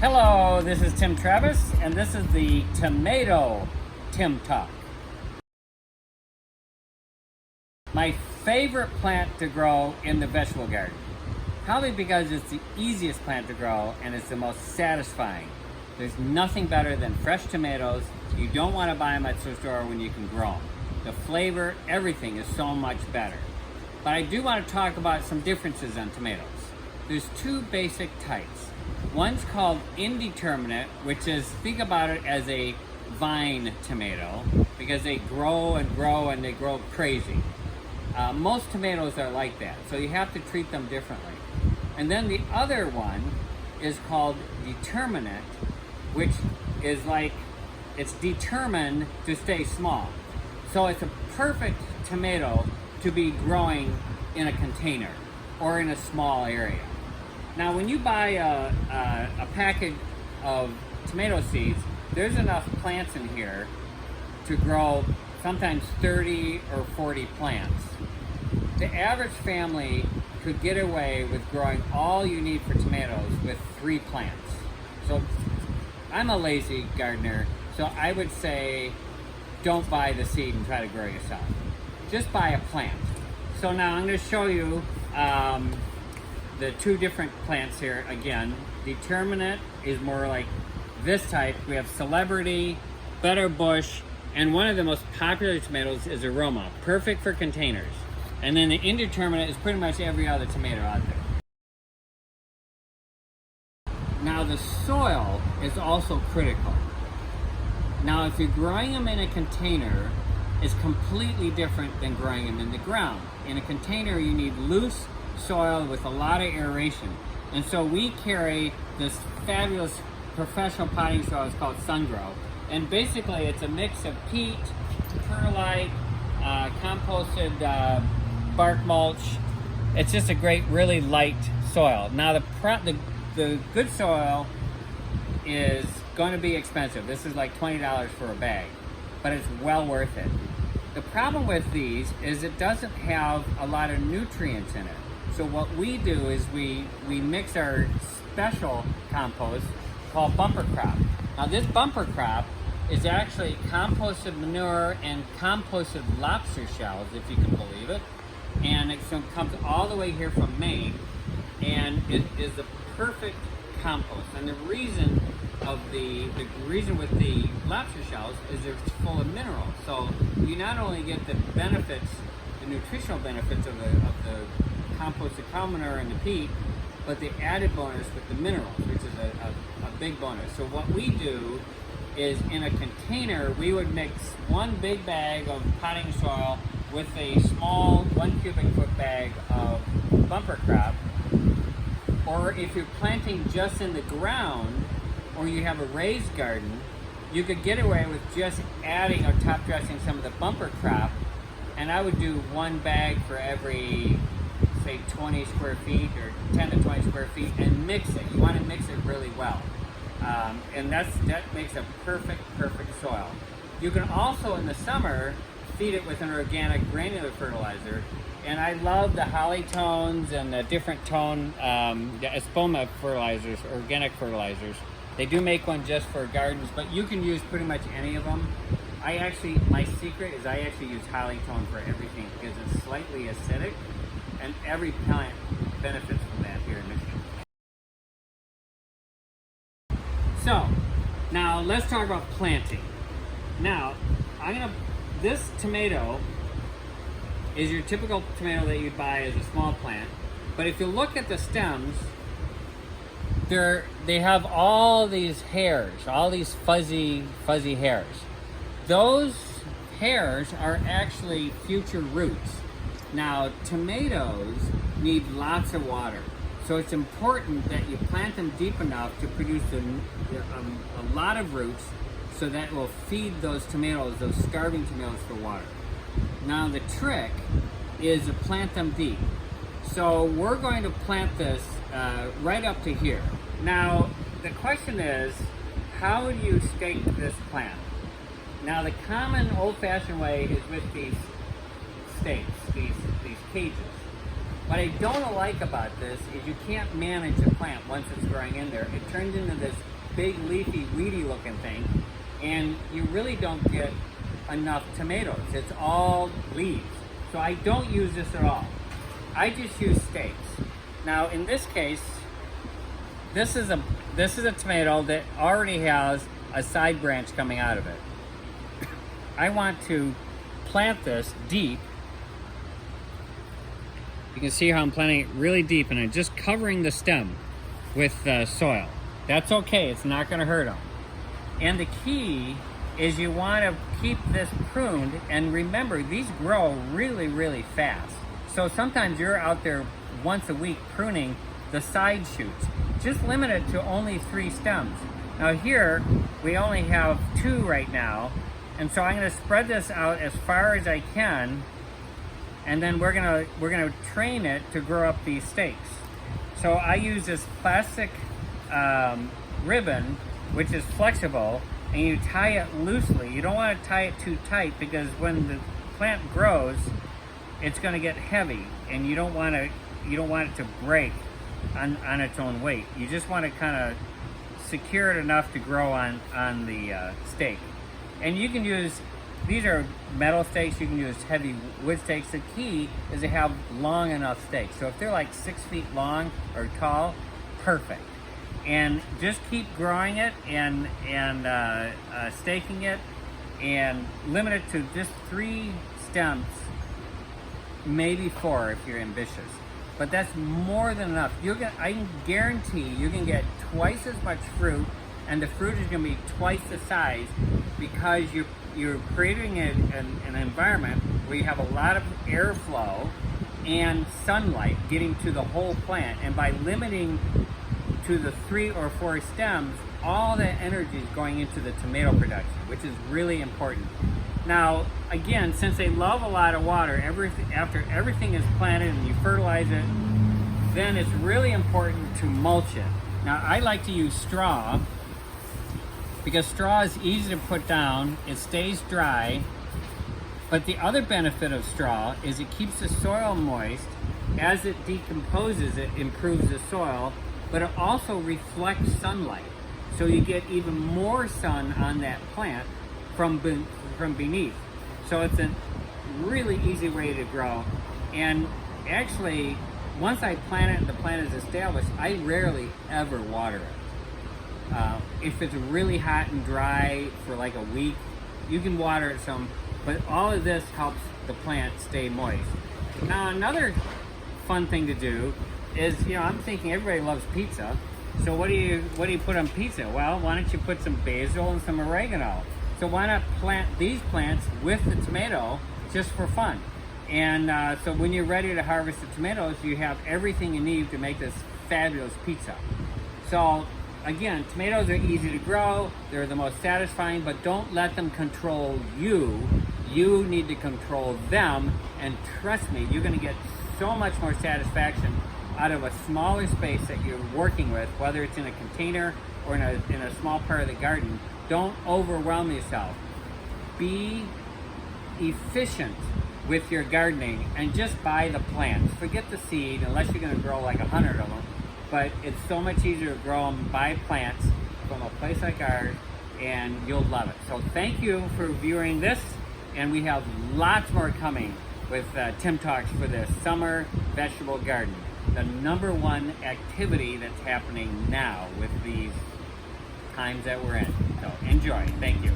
Hello, this is Tim Travis, and this is the Tomato Tim Talk. My favorite plant to grow in the vegetable garden. Probably because it's the easiest plant to grow and it's the most satisfying. There's nothing better than fresh tomatoes. You don't want to buy them at the store when you can grow them. The flavor, everything is so much better. But I do want to talk about some differences on tomatoes. There's two basic types. One's called indeterminate, which is, think about it as a vine tomato, because they grow and grow and they grow crazy. Most tomatoes are like that, so you have to treat them differently. And then the other one is called determinate, which is like, it's determined to stay small. So it's a perfect tomato to be growing in a container or in a small area. Now, when you buy a package of tomato seeds, there's enough plants in here to grow sometimes 30 or 40 plants. The average family could get away with growing all you need for tomatoes with 3 plants. So I'm a lazy gardener, so I would say don't buy the seed and try to grow yourself. Just buy a plant. So now I'm going to show you the two different plants here again. Determinate is more like this type. We have Celebrity, Better Bush, and one of the most popular tomatoes is Aroma, perfect for containers. And then the indeterminate is pretty much every other tomato out there. Now the soil is also critical. Now if you're growing them in a container, it's completely different than growing them in the ground. In a container you need loose soil with a lot of aeration. And so we carry this fabulous professional potting soil. It's called SunGrow. And basically it's a mix of peat, perlite, composted bark mulch. It's just a great, really light soil. Now the good soil is going to be expensive. This is like $20 for a bag, but it's well worth it. The problem with these is it doesn't have a lot of nutrients in it. So what we do is we mix our special compost called bumper crop. Now this bumper crop is actually composted manure and composted lobster shells, if you can believe it. And it comes all the way here from Maine, and it is the perfect compost. And the reason with the lobster shells is they're full of minerals. So you not only get the benefits, the nutritional benefits of the composted cow manure and the peat, but the added bonus with the minerals, which is a big bonus. So what we do is in a container, we would mix one big bag of potting soil with a small 1 cubic foot bag of bumper crop. Or if you're planting just in the ground, or you have a raised garden, you could get away with just adding or top dressing some of the bumper crop. And I would do one bag for every, say, 20 square feet or 10 to 20 square feet, and mix it. You want to mix it really well. And that makes a perfect soil. You can also, in the summer, feed it with an organic granular fertilizer. And I love the Holly Tones and the different tone, the Espoma fertilizers, organic fertilizers. They do make one just for gardens, but you can use pretty much any of them. My secret is I actually use Holly Tone for everything because it's slightly acidic, and every plant benefits from that here in Michigan. So, now let's talk about planting. Now, this tomato is your typical tomato that you'd buy as a small plant, but if you look at the stems, they have all these hairs, all these fuzzy hairs. Those hairs are actually future roots. Now, tomatoes need lots of water, so it's important that you plant them deep enough to produce a lot of roots, so that will feed those tomatoes, those starving tomatoes, for water. Now the trick is to plant them deep. So we're going to plant this right up to here. Now the question is, how do you stake this plant? Now the common old-fashioned way is with these stakes, these cages. What I don't like about this is you can't manage a plant once it's growing in there. It turns into this big leafy, weedy looking thing, and you really don't get enough tomatoes. It's all leaves. So I don't use this at all. I just use stakes. Now in this case, this is a tomato that already has a side branch coming out of it. I want to plant this deep. You can see how I'm planting it really deep, and I'm just covering the stem with soil. That's okay, it's not gonna hurt them. And the key is you wanna keep this pruned, and remember, these grow really, really fast. So sometimes you're out there once a week pruning the side shoots. Just limit it to only 3 stems. Now here, we only have 2 right now, and so I'm gonna spread this out as far as I can, and then we're gonna train it to grow up these stakes. So I use this plastic ribbon, which is flexible, and you tie it loosely. You don't want to tie it too tight, because when the plant grows, it's going to get heavy, and you don't want it to break on its own weight. You just want to kind of secure it enough to grow on the stake. And you can use, these are metal stakes, you can use heavy wood stakes. The key is to have long enough stakes. So if they're like 6 feet long or tall, perfect. And just keep growing it and staking it, and limit it to just 3 stems, maybe 4 if you're ambitious. But that's more than enough. I can guarantee you can get twice as much fruit, and the fruit is going to be twice the size, because you're creating an environment where you have a lot of airflow and sunlight getting to the whole plant. And by limiting to the 3 or 4 stems, all that energy is going into the tomato production, which is really important. Now, again, since they love a lot of water, after everything is planted and you fertilize it, then it's really important to mulch it. Now, I like to use straw, because straw is easy to put down, it stays dry, but the other benefit of straw is it keeps the soil moist. As it decomposes, it improves the soil, but it also reflects sunlight. So you get even more sun on that plant from beneath. So it's a really easy way to grow. And actually, once I plant it and the plant is established, I rarely ever water it. If it's really hot and dry for like a week, you can water it some, but all of this helps the plant stay moist. Now, another fun thing to do is, I'm thinking everybody loves pizza. So what do you put on pizza? Well, why don't you put some basil and some oregano? So why not plant these plants with the tomato just for fun? And so when you're ready to harvest the tomatoes, you have everything you need to make this fabulous pizza. So again, tomatoes are easy to grow, they're the most satisfying, but don't let them control you. You need to control them, and trust me, you're gonna get so much more satisfaction out of a smaller space that you're working with, whether it's in a container or in a small part of the garden. Don't overwhelm yourself. Be efficient with your gardening and just buy the plants. Forget the seed, unless you're going to grow like 100 of them. But it's so much easier to grow them by plants from a place like ours, and you'll love it. So thank you for viewing this, and we have lots more coming with Tim Talks for the summer vegetable garden. The #1 activity that's happening now with these times that we're in. So enjoy. Thank you.